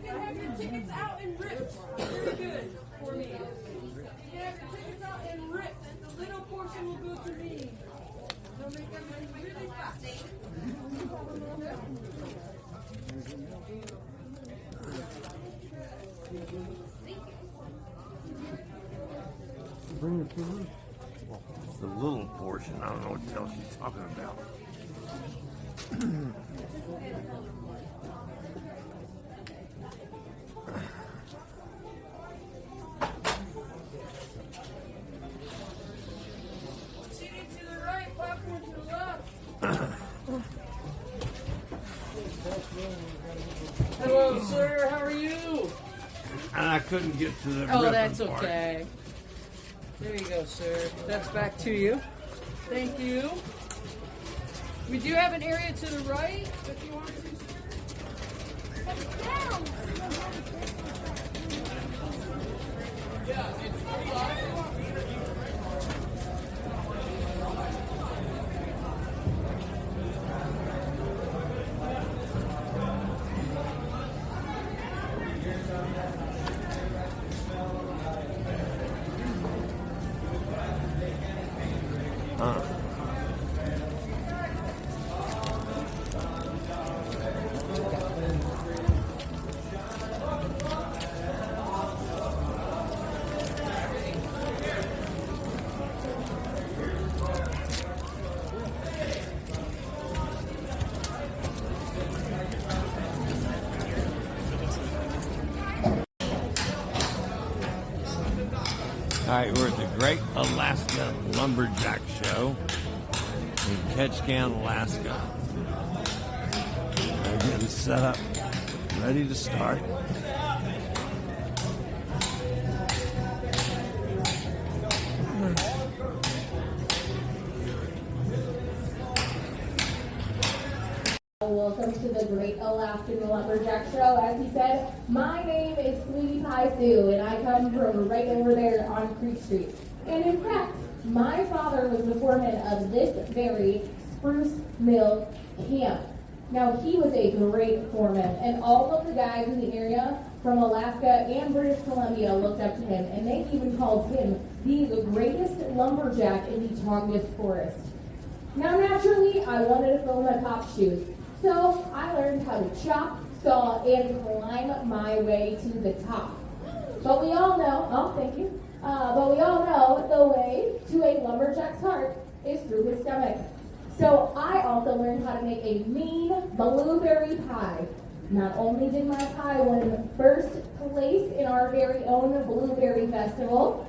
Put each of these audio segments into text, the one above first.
can have your tickets out and ripped. Very good for me. You can have your tickets out and ripped. The little portion will go to me. They'll make them really fast. Bring your food. It's the little portion. I don't know what the hell she's talking about. Chillie to the right, popcorn to the left. Hello, sir. How are you? And I couldn't get to the Oh, ribbon that's part. okay. There you go, sir. That's back to you. Thank you. We do have an area to the right if you want to. Yeah, it's pretty awesome. All right, we're at the Great Alaskan Lumberjack Show in Ketchikan, Alaska. We're getting set up, ready to start. Welcome to the Great Alaskan Lumberjack Show. As he said, my name is Sweetie Pie Sue, and I come from right over there on Creek Street. And in fact, my father was the foreman of this very spruce mill camp. Now, he was a great foreman, and all of the guys in the area from Alaska and British Columbia looked up to him, and they even called him the greatest lumberjack in the Tongass Forest. Now, naturally, I wanted to fill my cop's shoes. So I learned how to chop, saw, and climb my way to the top. But we all know, oh, thank you. But we all know the way to a lumberjack's heart is through his stomach. So I also learned how to make a mean blueberry pie. Not only did my pie win first place in our very own blueberry festival.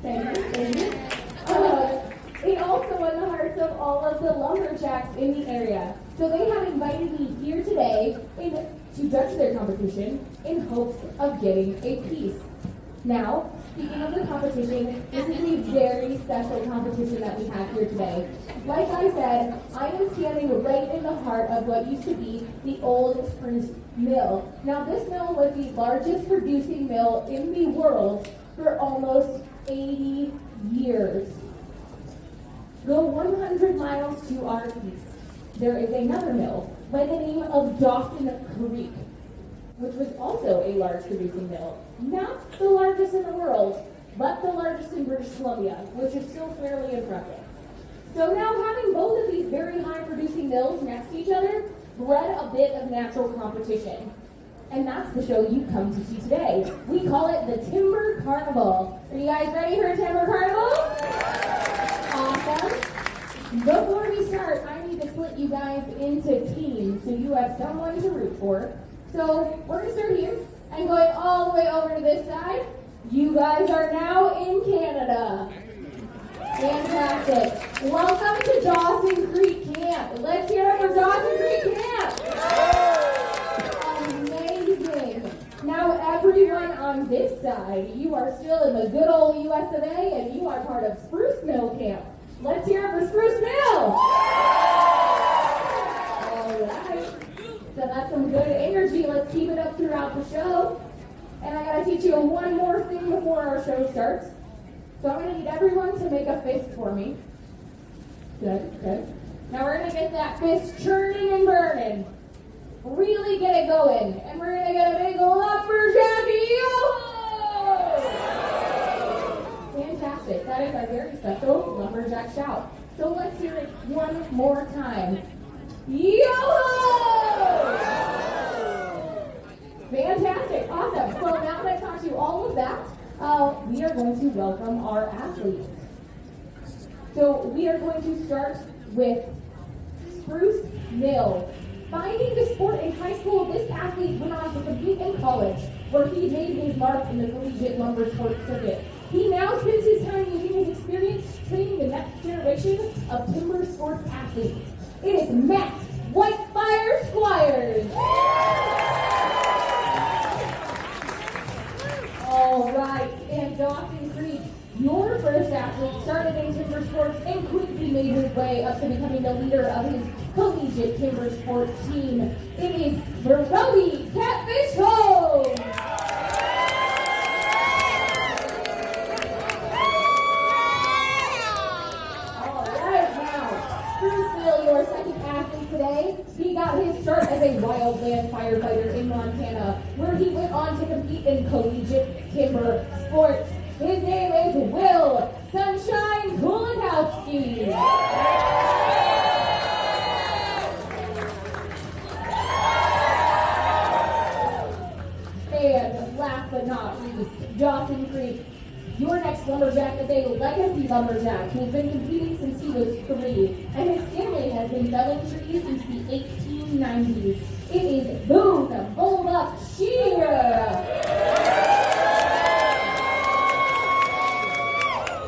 Thank you, thank you. It also won the hearts of all of the lumberjacks in the area. So they have invited me here today to judge their competition in hopes of getting a piece. Now, speaking of the competition, this is a very special competition that we have here today. Like I said, I am standing right in the heart of what used to be the old spruce mill. Now, this mill was the largest producing mill in the world for almost 80 years. Go 100 miles to our east. There is another mill by the name of Dawson Creek, which was also a large producing mill. Not the largest in the world, but the largest in British Columbia, which is still fairly impressive. So now having both of these very high producing mills next to each other bred a bit of natural competition. And that's the show you come to see today. We call it the Timber Carnival. Are you guys ready for a Timber Carnival? Awesome. Before we start, I need to split you guys into teams so you have someone to root for. So we're going to start here and going all the way over to this side. You guys are now in Canada. Fantastic. Welcome to Dawson Creek Camp. Let's hear it for Dawson Creek Camp. Amazing. Now everyone on this side, you are still in the good old US of A and you are part of Spruce Mill Camp. Let's hear it for Spruce Mill. All right. So that's some good energy. Let's keep it up throughout the show. And I gotta teach you one more thing before our show starts. So I'm gonna need everyone to make a fist for me. Good, good. Now we're gonna get that fist churning and burning. Really get it going. And we're gonna get a big lumberjack yo-ho! Fantastic. That is our very special lumberjack shout. So let's hear it one more time. Yo-ho! Fantastic. Awesome. So now that I've taught you all of that, we are going to welcome our athletes. So we are going to start with Spruce Mill. Finding the sport in high school, this athlete went on to compete in college, where he made his mark in the collegiate lumber sport circuit. He now spends his time using his experience training the next generation of timber sports athletes. It is Matt Whitefire Squires. All right, and Dawson Creek, your first athlete started in timber sports and quickly made his way up to becoming the leader of his collegiate timber sports team. It is Brody Catfish Home. All right, now, Spruce Mill, your second athlete today, he got his start as a wildland firefighter in Montana, where he went on to compete in collegiate timber sports. His name is Will Sunshine Kulikowski. And last but not least, Dawson Creek. Your next lumberjack is a legacy lumberjack who's been competing since he was 3, and his family has been felling trees since the 1890s. It is Boone Bulldog Shear.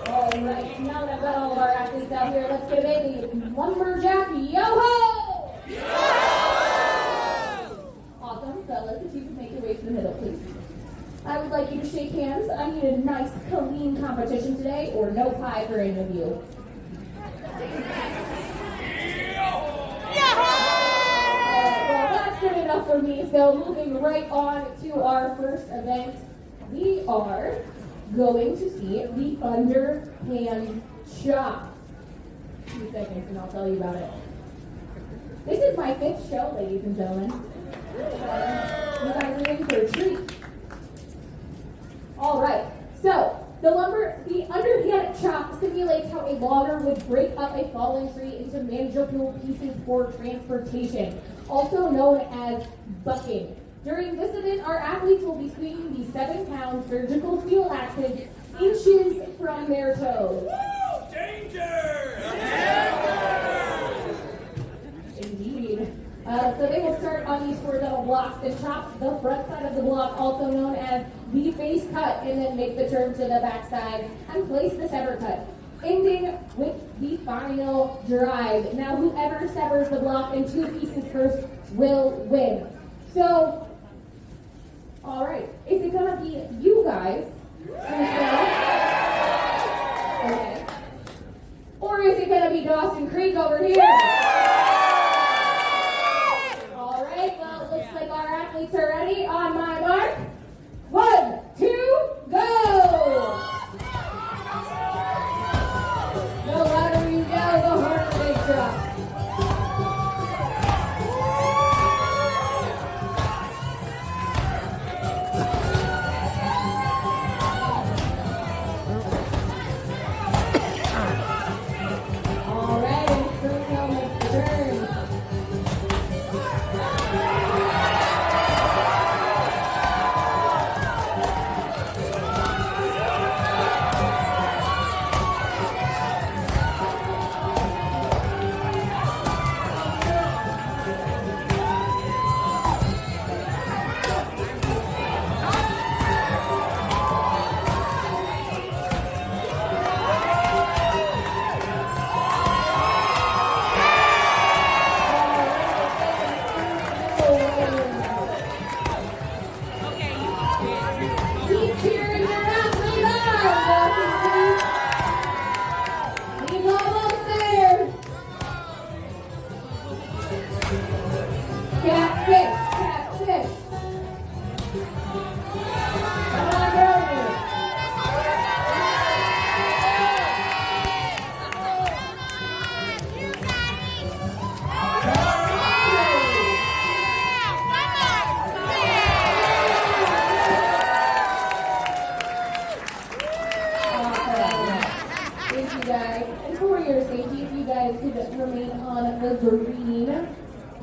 All right, now that I've got all of our athletes out here, let's get a baby lumberjack yo-ho! Awesome, fellas, if you can make your way to the middle, please. I would like you to shake hands. I need a nice, clean competition today, or no pie for any of you. Well, that's good enough for me. So moving right on to our first event, we are going to see the Underhand chop. 2 seconds and I'll tell you about it. This is my 5th show, ladies and gentlemen. You guys are in for a treat. All right, so the underhand chop simulates how a logger would break up a fallen tree into manageable pieces for transportation, also known as bucking. During this event, our athletes will be swinging these 7-pound surgical steel axes inches from their toes. Woo! Danger! Indeed. So they will start on these horizontal blocks and chop the front side of the block, also known as the face cut, and then make the turn to the back side and place the sever cut, ending with the final drive. Now, whoever severs the block in 2 pieces first will win. So, all right, is it gonna be you guys? Okay. Or is it gonna be Dawson Creek over here? All right, well, it looks like our athletes are ready. On my mark, 1, 2, go! The louder you go, the harder they drop. All right, and Springboard guys could remain on the green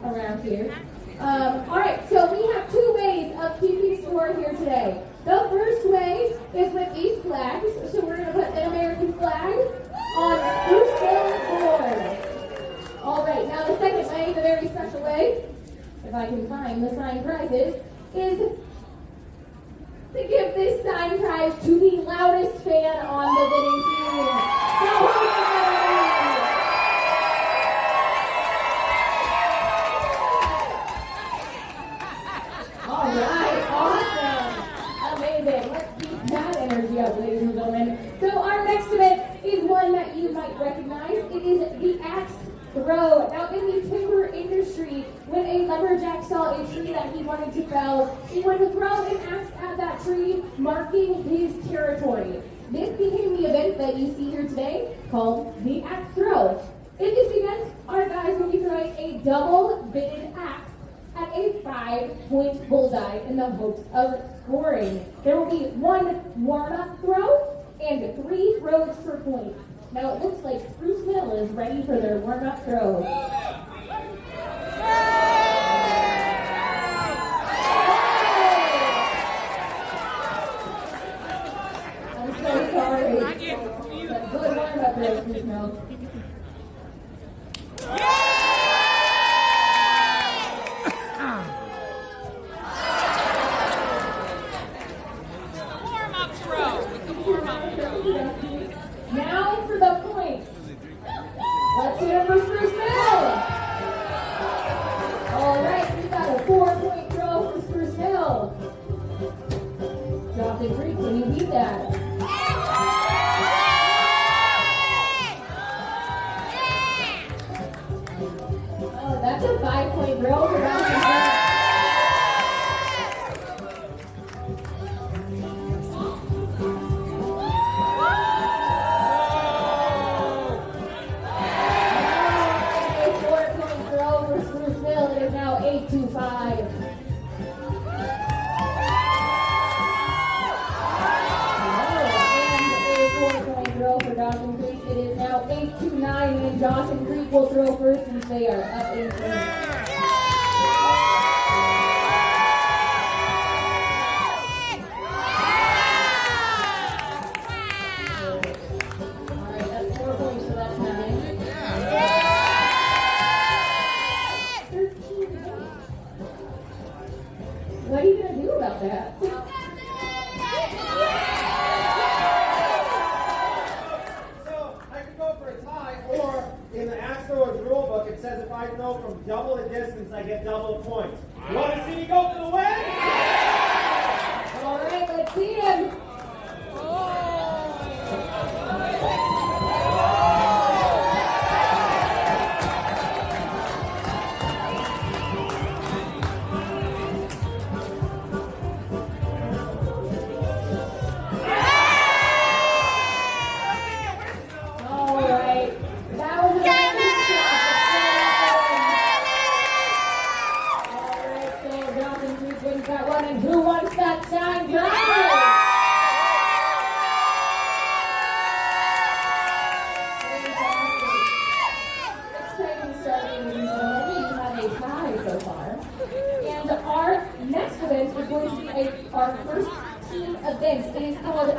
around here. Alright, so we have two ways of keeping score here today. The first way is with these flags. So we're going to put an American flag on Spruce Hill's board. Alright, now the second way, the very special way, if I can find the signed prizes, is to give this signed prize to the loudest fan on the winning team. So hold on, all right, awesome, amazing. Let's keep that energy up, ladies and gentlemen. So our next event is one that you might recognize. It is the axe throw. Now, in the timber industry, when a lumberjack saw a tree that he wanted to fell, he would throw an axe at that tree, marking his territory. This became the event that you see here today, called the axe throw. In this event, our guys will be throwing a double-bitted axe at a 5-point bullseye in the hopes of scoring. There will be one warm-up throw and 3 throws for points. Now it looks like Spruce Mill is ready for their warm-up throw. I'm so sorry. Good warm-up throw, Spruce Mill. Now for the points. Let's hear it for Spruce Mill. All right, we got a 4-point throw for Spruce Mill. Johnson Creek, can you beat that? Oh, that's a 5-point throw for Johnson Creek. And Johnson Creek will throw first since they are up in front. Alright, that's 4 points, so that's 9. 13 points. What are you going to do about that? In the axe throwers rule book, it says if I throw from double the distance, I get double the points. You want to see me go for the win? All right, let's see him. Who wants that shine drive? Exciting starting, ladies and gentlemen. You have a tie so far. And our next event is going to be our first team event. It is called the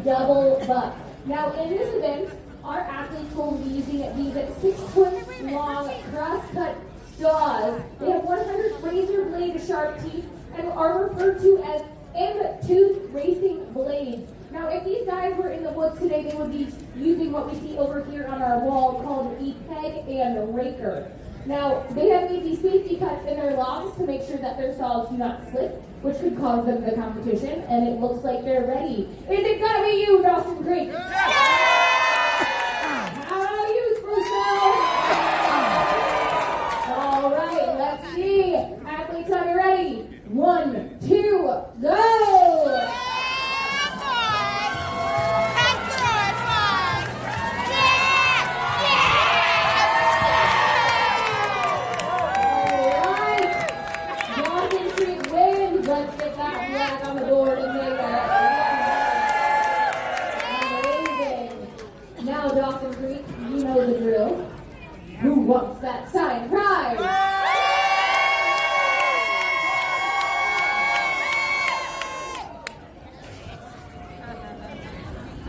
Double Buck. Now, in this event, our athletes will be using these 6-foot long crosscut saws. They have 100 razor blade sharp teeth and are referred to as M-tooth racing blades. Now, if these guys were in the woods today, they would be using what we see over here on our wall called the peg and raker. Now, they have made these safety cuts in their logs to make sure that their saws do not slip, which could cause them the competition, and it looks like they're ready. Is it gonna be you, Dawson Creek? How about you, Spruce Mill? All right, let's see. Athletes, are you ready? 1, 2, go! Let's get that flag on the board and make it amazing. Who wants that sign prize?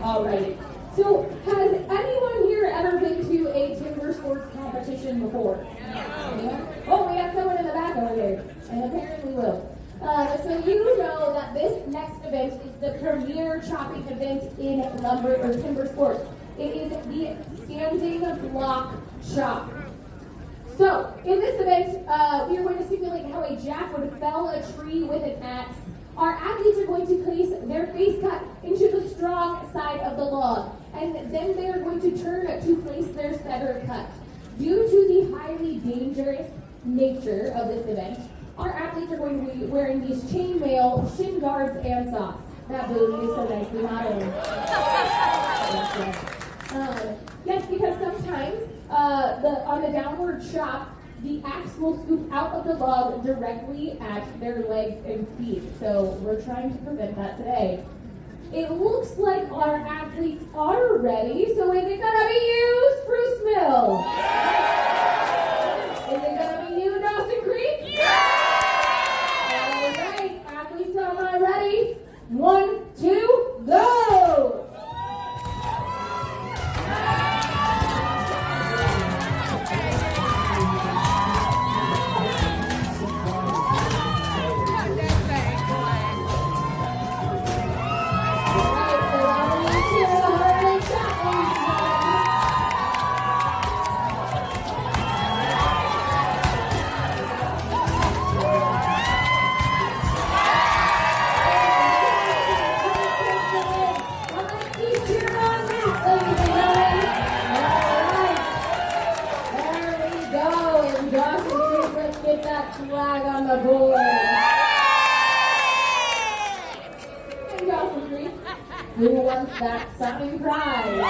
Alrighty. So, has anyone here ever been to a timber sports competition before? Yeah. Oh, we have someone in the back over here, and apparently will. So you know that this next event is the premier chopping event in lumber or timber sports. It is the standing block chop. So, in this event, we are going to simulate how a jack would fell a tree with an axe. Our athletes are going to place their face cut into the strong side of the log, and then they are going to turn to place their severed cut. Due to the highly dangerous nature of this event, our athletes are going to be wearing these chainmail shin guards and socks. That booty is so nicely modeled. Yes, because sometimes on the downward chop, the axe will scoop out of the log directly at their legs and feet. So we're trying to prevent that today. It looks like our athletes are ready. So is it gonna be you, Spruce Mill? Is it gonna be you, Dawson Creek? All right, athletes, am I ready? 1, 2, go! Flag on the board. And Dawson Creek, who wants that sign prize?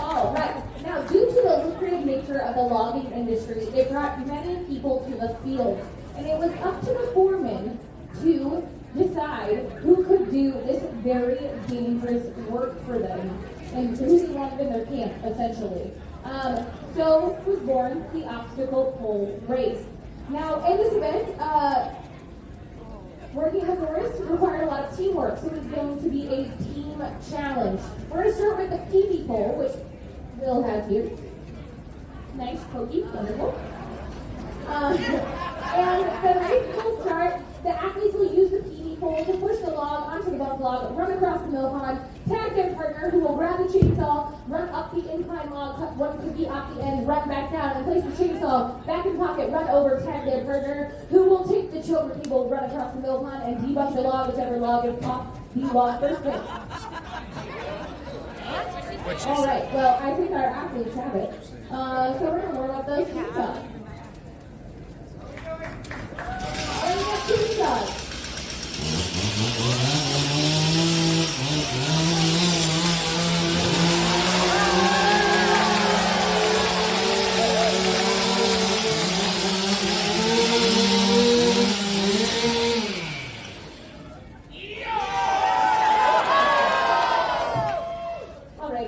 All right. Now, due to the lucrative nature of the logging industry, it brought many people to the field, and it was up to the foreman to decide who could do this very dangerous work for them and who they wanted in their camp, essentially. So was born the obstacle pole race. Now, in this event, working as a horse required a lot of teamwork, so it's going to be a team challenge. We're going to start with the PV pole, which Will has here. Nice, pokey, wonderful. And the race will start. The athletes will use the PV pole to push the log onto the bump log, run across the mill pond, tag their partner who will grab the chainsaw, run up the incline log, cut one to be off the end, run back down, and place the chainsaw back in pocket, run over, tag their partner, who will take the choker cable, run across the mill pond, and debunk the log, whichever log is off the log first place. All right, well, I think our athletes have it. So we're going to warm up those chainsaws. And we got chainsaws.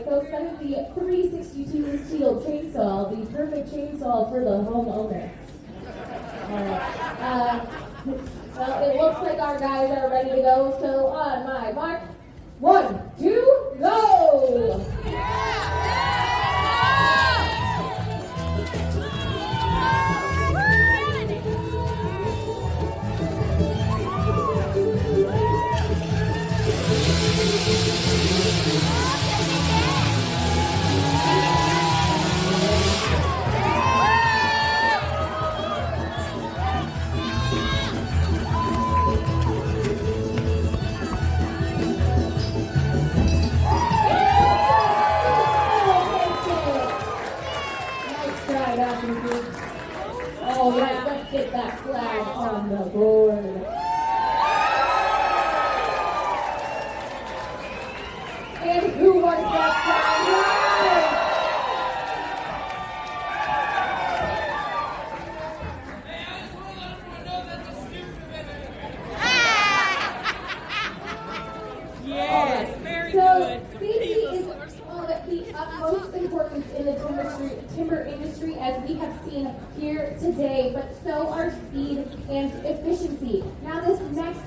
Folks, that is the 362 steel chainsaw, the perfect chainsaw for the homeowner. Alright. Well, it looks like our guys are ready to go, so on my mark, 1, 2, go! All right, let's get that flag on the board. And who wants that flag? Hey, I just want to let everyone know that's a stupid event.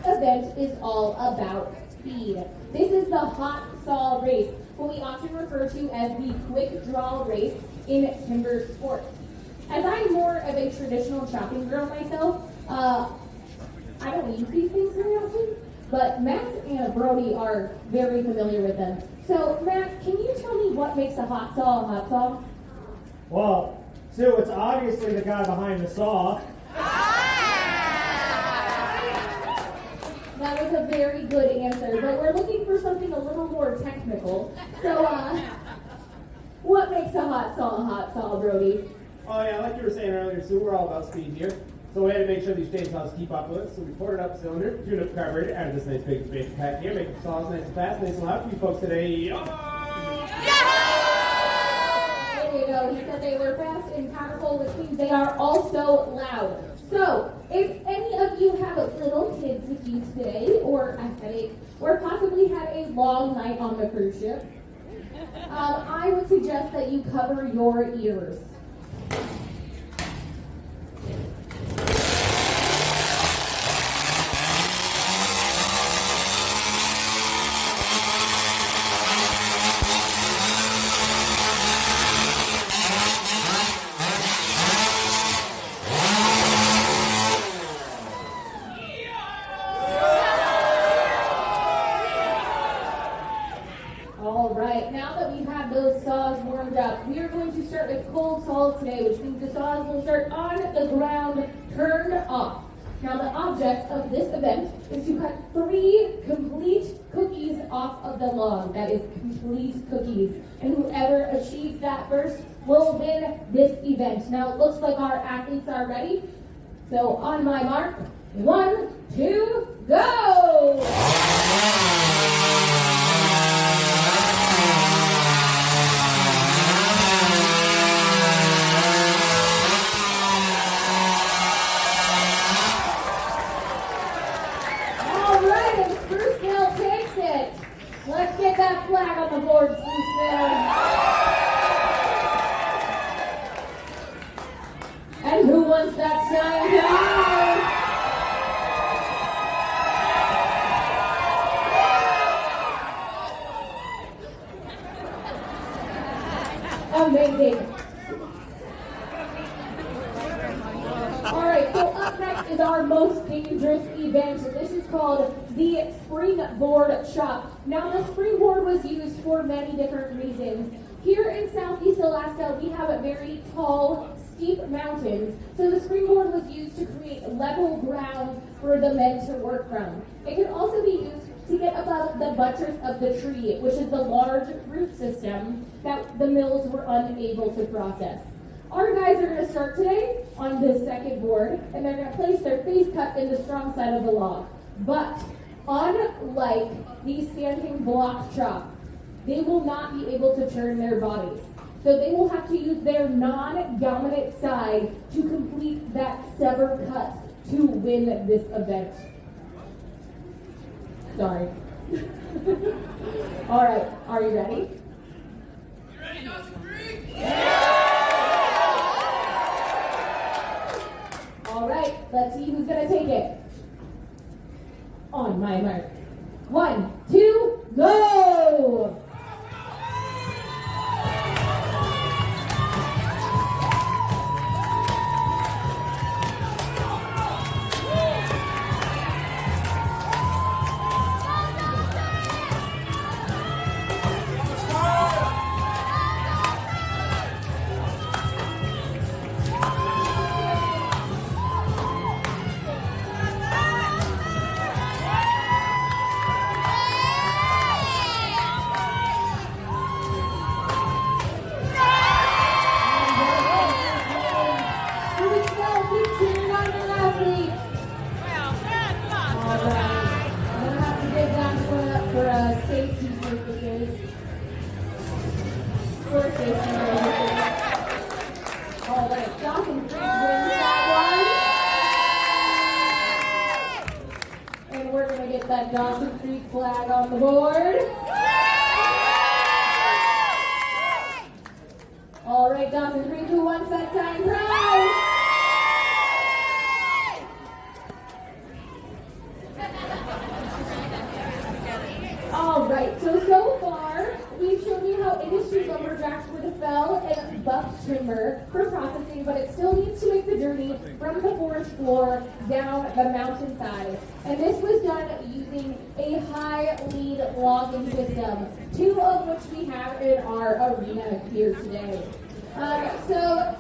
event is all about speed. This is the hot saw race, what we often refer to as the quick draw race in timber sports. As I'm more of a traditional chopping girl myself, I don't use these things very often, but Matt and Brody are very familiar with them. So, Matt, can you tell me what makes a hot saw a hot saw? Well, Sue, it's obviously the guy behind the saw. That was a very good answer, but we're looking for something a little more technical. So, what makes a hot saw, Brody? Oh yeah, like you were saying earlier, Sue, we're all about speed here. So we had to make sure these chainsaws keep up with us. So we ported up cylinder, tuned up carburetor, added this nice big space pack here, making saws nice and fast, nice and loud for you folks today. There you go. He said they were fast and powerful, which means they are also loud. So, if any of you have little kids with you today, or a headache, or possibly had a long night on the cruise ship, I would suggest that you cover your ears. We are going to start with cold saws today, which means the saws will start on the ground, turned off. Now, the object of this event is to cut 3 complete cookies off of the log. That is complete cookies. And whoever achieves that first will win this event. Now, it looks like our athletes are ready. So, on my mark, 1, 2, go! Let's get that flag on the board, Springboard. And who wants that shine down? Amazing. Alright, so up next is our most dangerous event. This is called the Springboard Chop. Now, the springboard was used for many different reasons. Here in Southeast Alaska, we have a very tall, steep mountains, so the springboard was used to create level ground for the men to work from. It can also be used to get above the buttress of the tree, which is the large root system that the mills were unable to process. Our guys are going to start today on the second board, and they're going to place their face cut in the strong side of the log. But unlike the standing block chop, they will not be able to turn their bodies. So they will have to use their non-dominant side to complete that sever cut to win this event. Sorry. All right, are you ready? You ready, Dawson Creek? All right, let's see who's going to take it. On my mark. 1, 2, go! That Dawson Creek flag on the board. All right, Dawson Creek, who wants that time prize? industry lumberjacks would fell and buffed timber for processing, but it still needs to make the journey from the forest floor down the mountainside. And this was done using a high lead logging system, 2 of which we have in our arena here today. So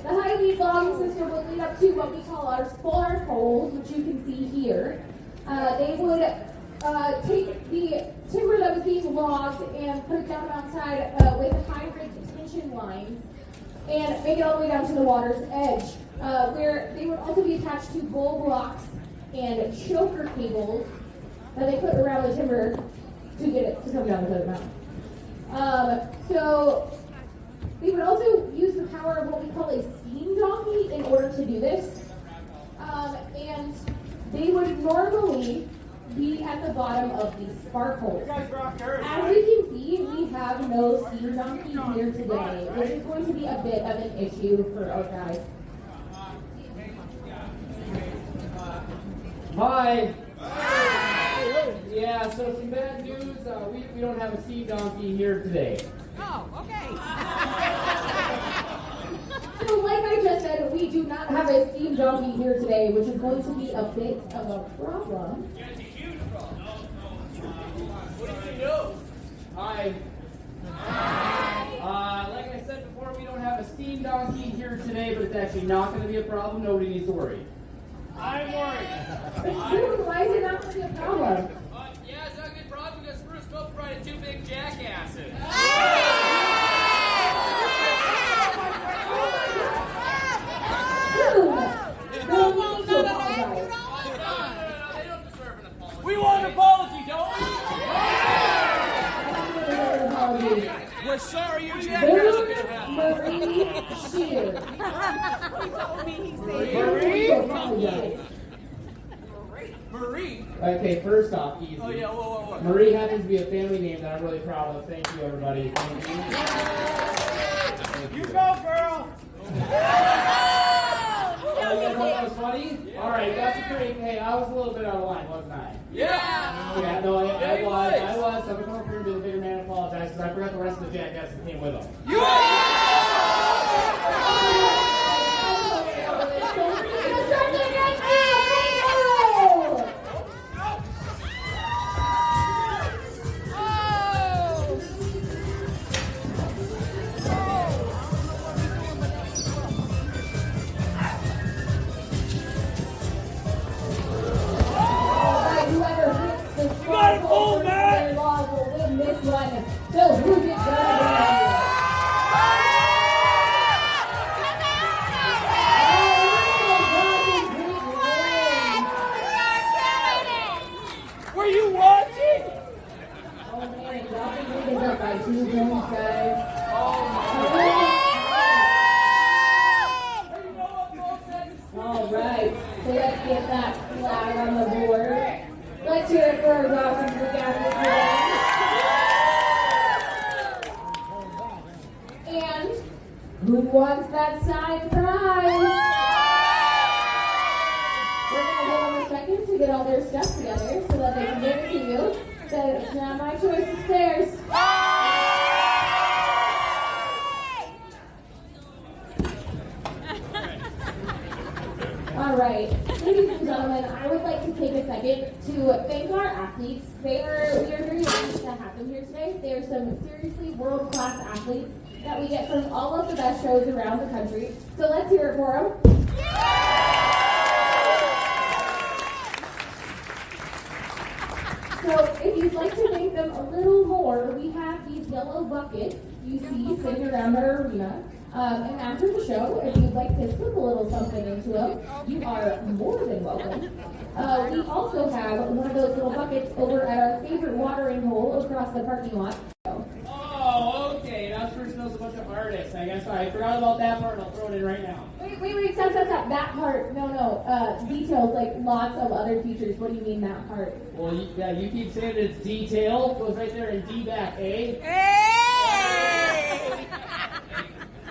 the high lead logging system would lead up to what we call our spar poles, which you can see here. They would take the timber that was being logged and put it down outside with high-grade tension lines and make it all the way down to the water's edge, where they would also be attached to bull blocks and choker cables that they put around the timber to get it to come down the mountain. So they would also use the power of what we call a steam donkey in order to do this. And they would normally be at the bottom of these spar poles. As you can see, we have no steam donkey here today, which is going to be a bit of an issue for our guys. Hi. Yeah, so some bad news. We don't have a steam donkey here today. Oh, okay. So like I just said, we do not have a steam donkey here today, which is going to be a bit of a problem. Yeah, it's a huge problem. What do you do? Hi. Like I said before, we don't have a steam donkey here today, but it's actually not going to be a problem. Nobody needs to worry. I'm worried. Dude, why is it not going to be a problem? Yeah, it's not a good problem because Bruce Cope provided 2 big jackasses. Dude, no need to apologize. They don't deserve an apology. We want an apology, don't we? We're sorry your jackass There's is gonna happen. Marie Shear. Marie? Marie? Okay, first off, easy. Oh, yeah, whoa. Marie happens to be a family name that I'm really proud of. Thank you, everybody. Thank you. You go, girl! Oh, you thought that was funny? All right, that's great. Hey, I was a little bit out of line, wasn't I? Yeah! Yeah, no, I was. So I'm going to come up here and be the bigger man and apologize because I forgot the rest of the jackass that came with him. So who gets Were you watching? Oh man, y'all can make this up by 2 points, guys. All right, so let's get that flag on the board. Let's hear it for our awesome group athletes today. And who wants that side prize? We're going to give them a second to get all their stuff together so that they can give it to you. So it's not my choice, it's theirs. All right, ladies and gentlemen, I would like to take a second to thank our athletes. We are very lucky to have them here today. They are some seriously world-class athletes that we get from all of the best shows around the country. So let's hear it for them. So if you'd like to thank them a little more, we have these yellow buckets you see sitting around our arena. And after the show, if you'd like to slip a little something into them, you are more than welcome. We also have one of those little buckets over at our favorite watering hole across the parking lot. Oh, okay. Now this person knows a bunch of artists. I guess I forgot about that part and I'll throw it in right now. Wait, stop. That part, no. Details, like lots of other features. What do you mean that part? Well, you keep saying it's detail. Goes right there in D back, eh?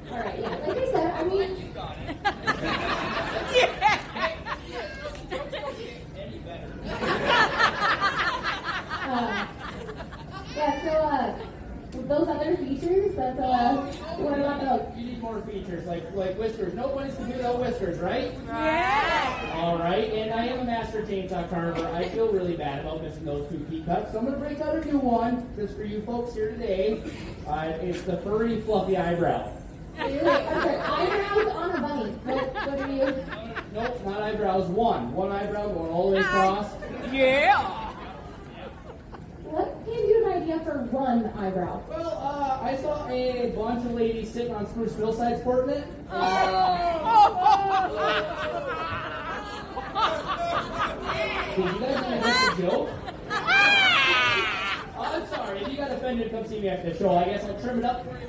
All right, yeah. Like I said, I mean... You got it. those other features, that's, what about those? You need more features, like whiskers. No bunnies can do without whiskers, right? Yeah. All right, and I am a master chainsaw carver. I feel really bad about missing those 2 key cuts, so I'm going to break out a new one, just for you folks here today. It's the furry, fluffy eyebrow. Wait, I'm sorry, eyebrows on a bunny. What are you? Nope, not eyebrows, one. One eyebrow going all the way across. Yeah. What gave you an idea for one eyebrow? Well, I saw a bunch of ladies sitting on Spruce Hillside sporting it. Did you guys want to miss the joke? I'm sorry, if you got offended, come see me after the show. I guess I'll trim it up for you.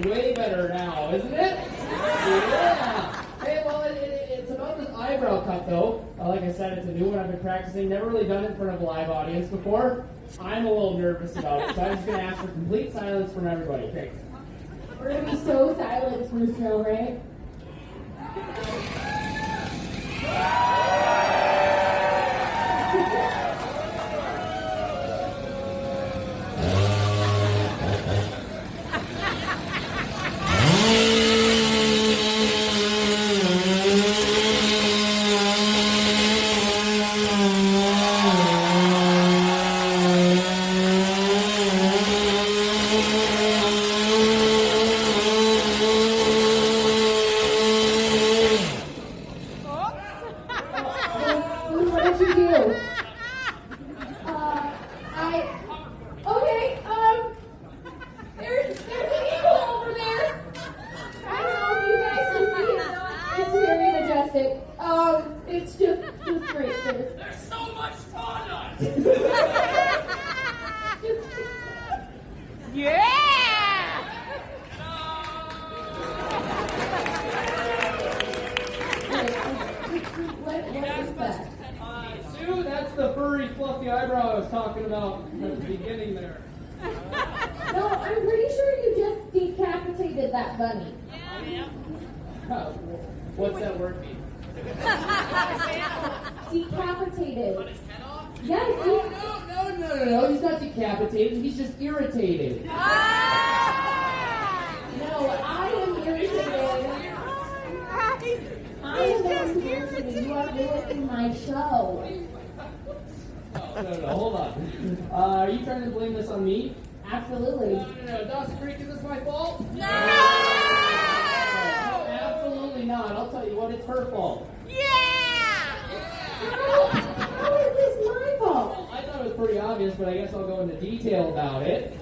Way better now, isn't it? Yeah. Hey, well, it's about this eyebrow cut, though. Like I said, it's a new one I've been practicing. Never really done it in front of a live audience before. I'm a little nervous about it, so I'm just going to ask for complete silence from everybody. Thanks. We're going to be so silent, Spruce Hill, right? It's just great. There's so much sawdust! Yeah! Sue, that's the furry, fluffy eyebrow I was talking about at the beginning there. No, I'm pretty sure you just decapitated that bunny. What's that word mean? Decapitated. Cut his head off? Yes. No. He's not decapitated. He's just irritated. No, I am irritated. I am just irritated. You are ruining my show. No, hold on. Are you trying to blame this on me? Absolutely. No. Dawson Creek, is this my fault? No! Absolutely not. I'll tell you what, it's her fault. Yeah! How is this my fault? Well, I thought it was pretty obvious, but I guess I'll go into detail about it.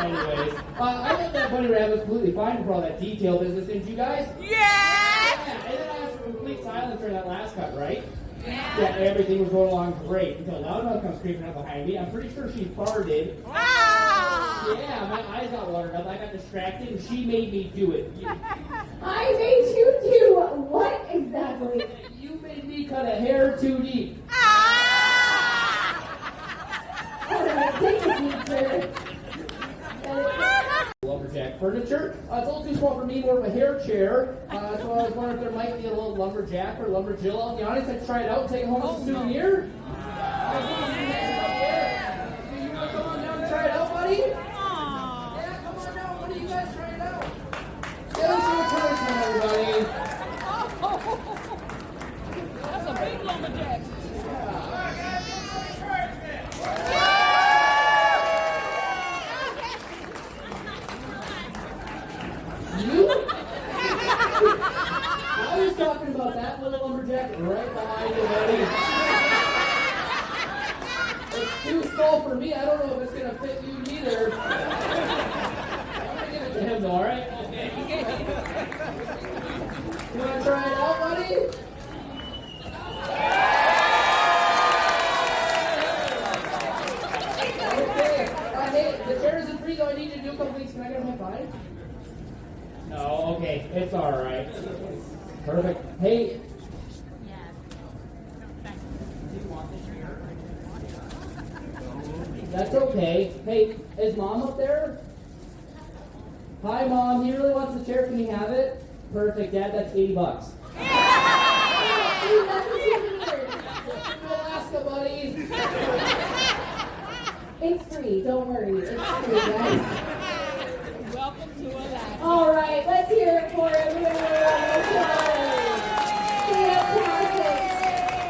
Anyways, I thought that bunny rabbit was completely fine for all that detail business, didn't you guys? Yeah! Yeah, and then I asked for complete silence during that last cut, right? Yeah, everything was going along great until Loudmouth comes creeping up behind me. I'm pretty sure she farted. Ah! Yeah, my eyes got watered up. I got distracted, and she made me do it. I made you do what exactly? You made me cut a hair too deep. Ah! Alright, take a seat, sir. Lumberjack furniture. It's a little too small for me, more of a hair chair. So I was wondering if there might be a little lumberjack or lumberjill out in the audience. I'd try it out and take it home as a souvenir. Do you want to come on down and try it out, buddy? Yeah, come on down. What are you guys trying out? Yeah, let's do a tour, everybody. That's a big lumberjack. You? I was talking about that little lumberjack right behind you, buddy. It's too small for me. I don't know if it's going to fit you neither. I'm going to give it to him, though, all right? Okay. You want to try it out, buddy? Hey. That's okay. Hey, is Mom up there? Hi, Mom. He really wants the chair. Can he have it? Perfect, Dad. That's $80. Alaska, buddy. It's free, don't worry. It's free, guys. Welcome to Alaska. All right, let's hear it for him. Fantastic.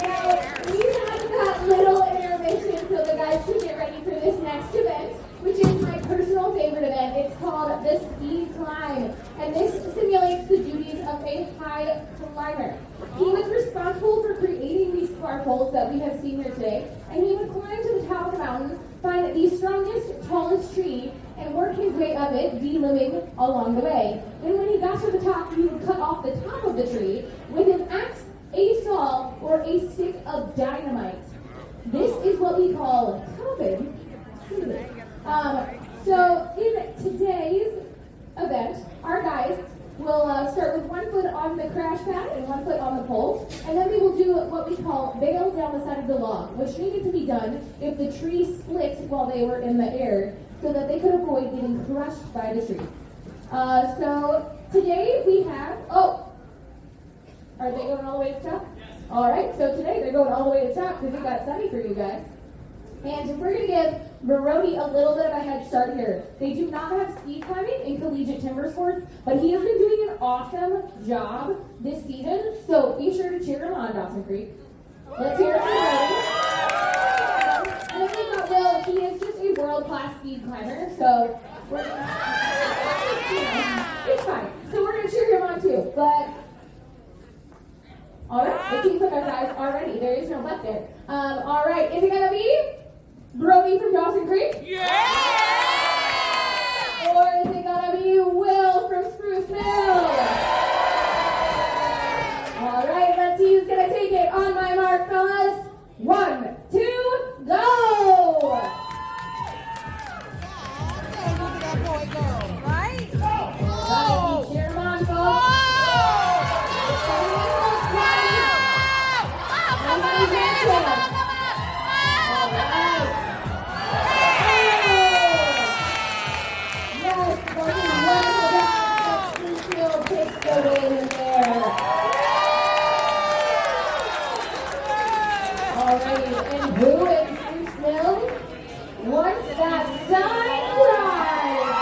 Now, we have that little intermission so the guys can get ready for this next event, which is my personal favorite event. It's called the Speed Climb, and this simulates the duties of a high climber. He was responsible for creating these sparkles that we have seen here today, and he would climb to the top of the mountain, find the strongest, tallest tree, and work his way up it, de-limbing along the way. Then when he got to the top, he would cut off the top of the tree with an axe, a saw, or a stick of dynamite. This is what we call chopping. So in today's event, our guys will start with one foot on the crash pad and one foot on the pole, and then they will do what we call bail down the side of the log, which needed to be done if the tree split while they were in the air, so that they could avoid getting crushed by the tree. So today we have, are they going all the way to the top? Yes. All right, so today they're going all the way to the top because we got sunny for you guys. And we're going to give Brody a little bit of a head start here. They do not have speed climbing in collegiate timber sports, but he has been doing an awesome job this season, so be sure to cheer him on, Dawson Creek. Let's hear it for Brody. And then we've got Will. He is just a world-class speed climber, so we're it's fine. So we're going to cheer him on too, but all right, it seems like our guys are ready. There is no but there. All right, is it going to be Brody from Dawson Creek? Yeah! Or is it going to be Will from Spruce Mill? All right, let's see who's going to take it. On my mark, fellas. 1, 2, go! Look at that boy go. Right? All right, cheer him on, folks. All right. Yes, wonderful. Takes the win there. Alrighty, and who in Spruce Mill wants that sign prize?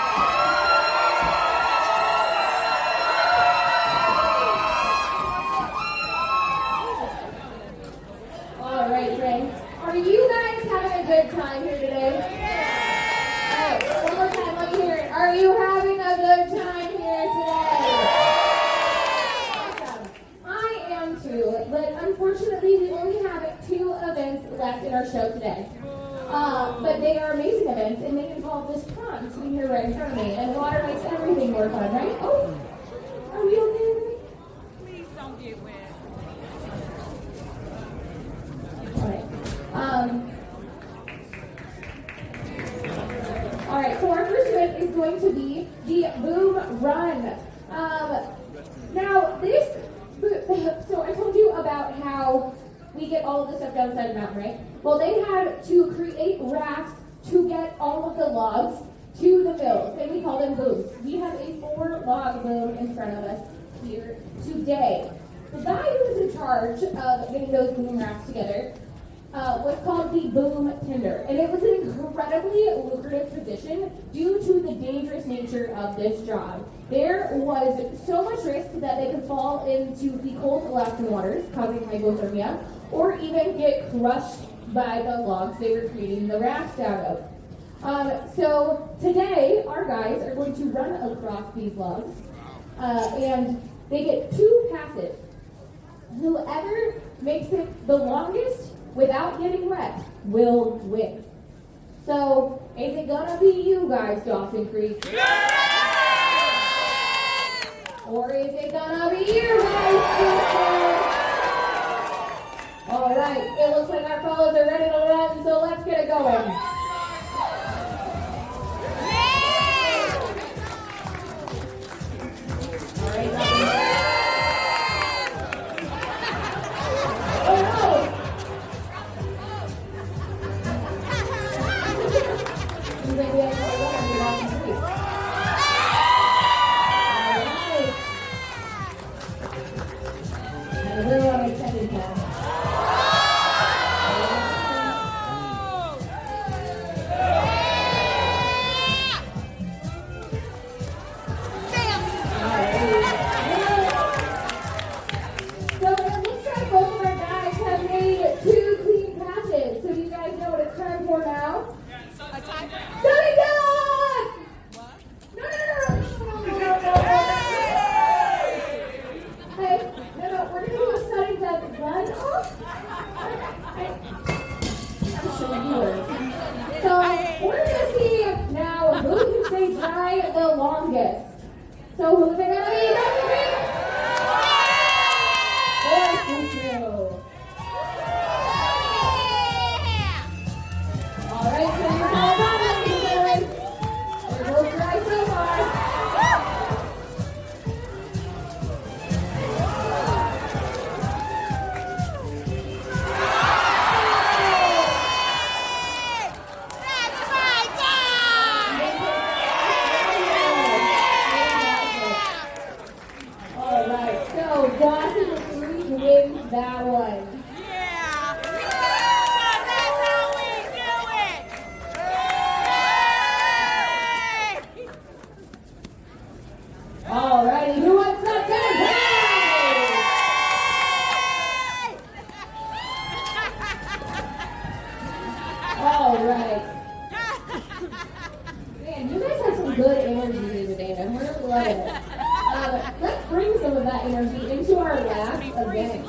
Alright, friends. Are you guys having a good time here today? Alright, one more time, let me hear it. Are you having a good time here today? Awesome. I am too, but unfortunately we only have 2 events left in our show today. But they are amazing events, and they involve this pond sitting here right in front of me, and water makes everything more fun, right? Oh, are we okay? Please don't get wet. All right, so our first event is going to be the Boom Run. Now, so I told you about how we get all of the stuff down the side of the mountain, right? Well, they had to create rafts to get all of the logs to the mills, and we call them booms. We have a 4-log boom in front of us here today. The guy who was in charge of getting those boom rafts together was called the boom tender, and it was an incredibly lucrative position due to the dangerous nature of this job. There was so much risk that they could fall into the cold Alaskan waters, causing hypothermia, or even get crushed by the logs they were creating the rafts out of. So today, our guys are going to run across these logs, and they get 2 passes. Whoever makes it the longest without getting wet will win. So, is it gonna be you guys, Dawson Creek? Yeah! Or is it gonna be you guys? All right, it looks like our fellows are ready to run, so let's get it going. All right, and we're on extended time. So it looks like both of our guys have made 2 clean passes. So do you guys know what it's time for now? Sunny dunk! No. Hey, no, we're gonna do a sunny dunk run off. I'm sure you were. So we're gonna see now who can stay dry the longest. So who's it gonna be? All right, so you're all done, ladies and gentlemen. We're both dry so far. All right, so Boston Creek wins that one. All righty, who wants that 10? All right. Man, you guys have some good energy here today, and we're loving it. Let's bring some of that energy into our last event.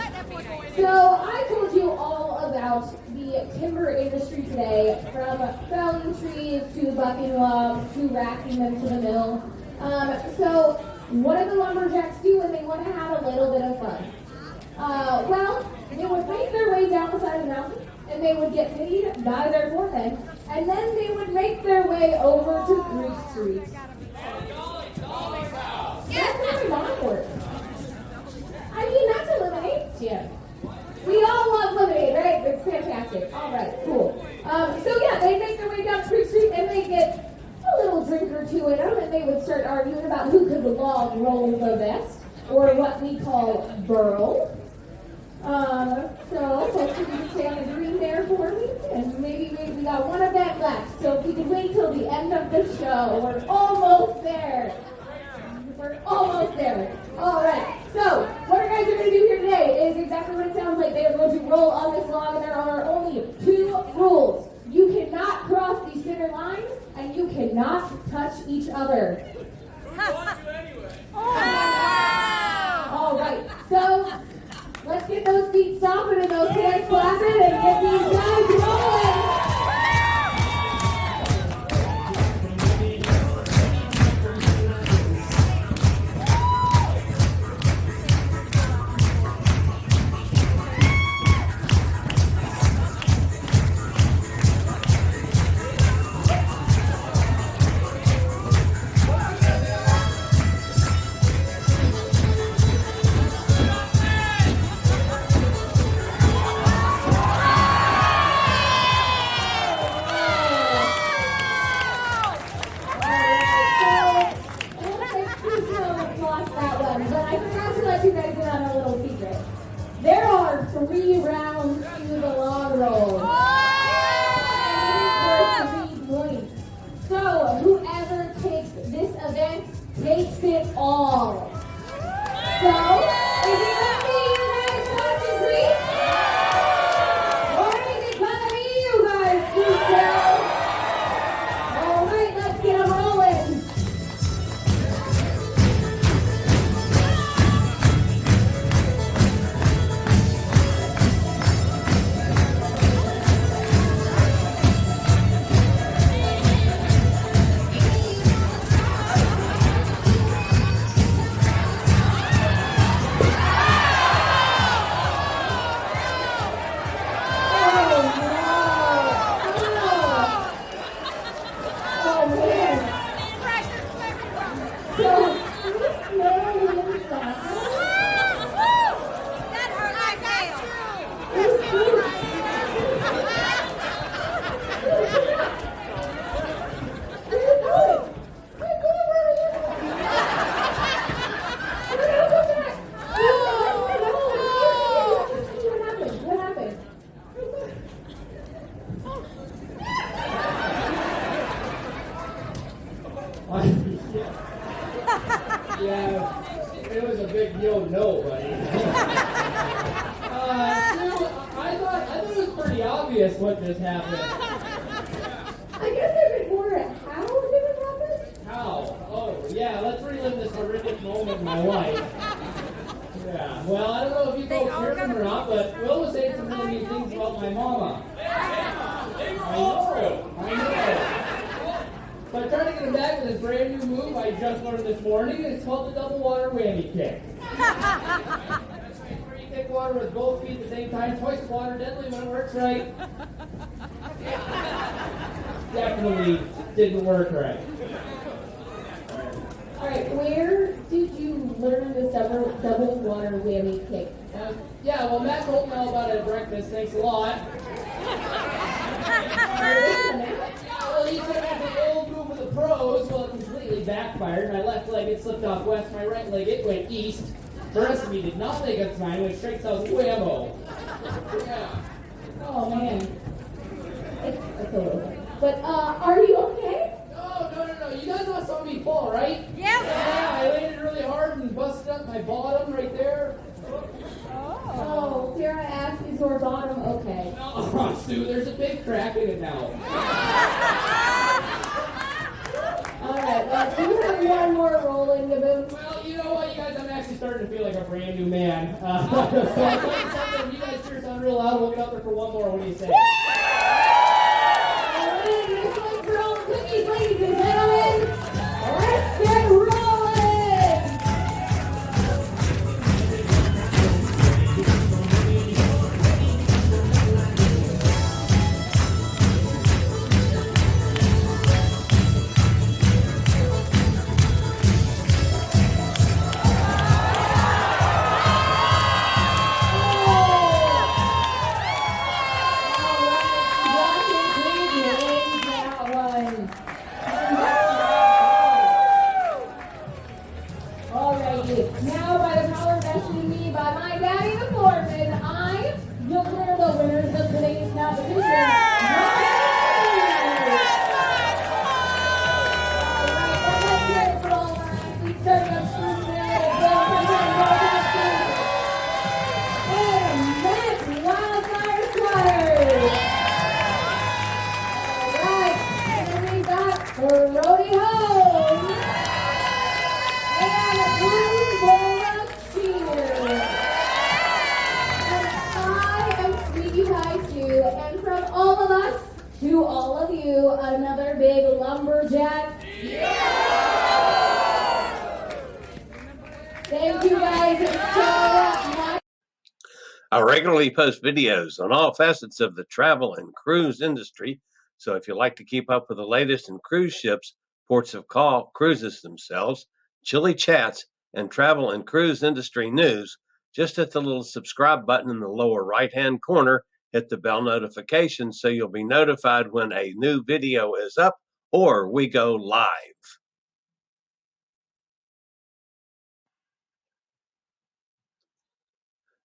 So I told you all about the timber industry today, from felling trees to bucking logs to racking them to the mill. So what do the lumberjacks do when they want to have a little bit of fun? Well, they would make their way down the side of the mountain, and they would get paid by their foremen, and then they would make their way over to Greek Street. That's how mine works. I mean, that's a lemonade stand. We all love lemonade, right? It's fantastic. All right, cool. So yeah, they make their way down Creek Street, and they get a little drink or two in them, and they would start arguing about who could log roll the best, or what we call burl. So folks, if you could stay on the green there for me, and maybe we got one event left, so if we could wait till the end of the show, we're almost there. We're almost there. All right. So what our guys are going to do here today is exactly what it sounds like. They are going to roll on this log, and there are only 2 rules. You cannot cross the center line, and you cannot touch each other. Who wants to anyway? All right. So let's get those feet stomping and those hands clapping and get these guys rolling. There are 3 rounds to the log roll. And it is worth 3 points. So whoever takes this event takes it all. So, is it gonna be you guys watching Greek? Or is it gonna be you guys, Greek? All right, let's get them rolling. curious what just happened. I guess I could wonder how did it happen? How? Oh, yeah, let's relive this horrific moment in my life. Yeah, well, I don't know if you folks heard him or not, but Will was saying some really neat things about my mama. I know. So I tried to get him back with his brand new move I just learned this morning. It's called the double water whammy kick. Where you kick water with both feet at the same time, twice the water deadly when it works right. Definitely didn't work right. Alright, where did you learn this double water whammy kick? Yeah, well, Matt told me all about it at breakfast. Thanks a lot. Well, he said it was an old move of the pros. Well, it completely backfired. My left leg, it slipped off west. My right leg, it went east. The rest of me did not think it's mine. Went straight south. Whammo. Yeah. Oh man. It's a little bit. But are you okay? No. You guys all saw me fall, right? Yeah, I landed really hard and busted up my bottom right there. Oh, dare I ask, is your bottom okay? Oh, Sue, there's a big crack in it now. Alright, well, do you have one more roll in the boot? Well, you know what, you guys, I'm actually starting to feel like a brand new man. So I'll tell you something, you guys cheer sound real loud, we'll get out there for one more. What do you say? Alright, this one's for all the cookies, ladies and gentlemen. Let's get rolling! Now, by the power vested in me by my daddy, the foreman, I declare the winners of today's competition. Let's hear it for all of our athletes starting up first today. And Matt Wildfire Squires. All right, and then we've got Brody Home. And Springboard Cheer. And I am Sweetie Pie Sue, and from all of us to all of you, another big lumberjack. Thank you guys so much. I regularly post videos on all facets of the travel and cruise industry. So if you like to keep up with the latest in cruise ships, ports of call, cruises themselves, Chillie chats, and travel and cruise industry news, just hit the little subscribe button in the lower right-hand corner, hit the bell notification so you'll be notified when a new video is up or we go live.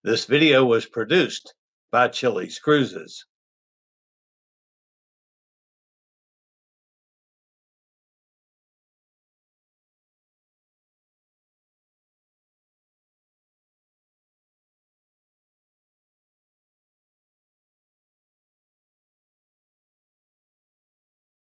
This video was produced by Chillie's Cruises.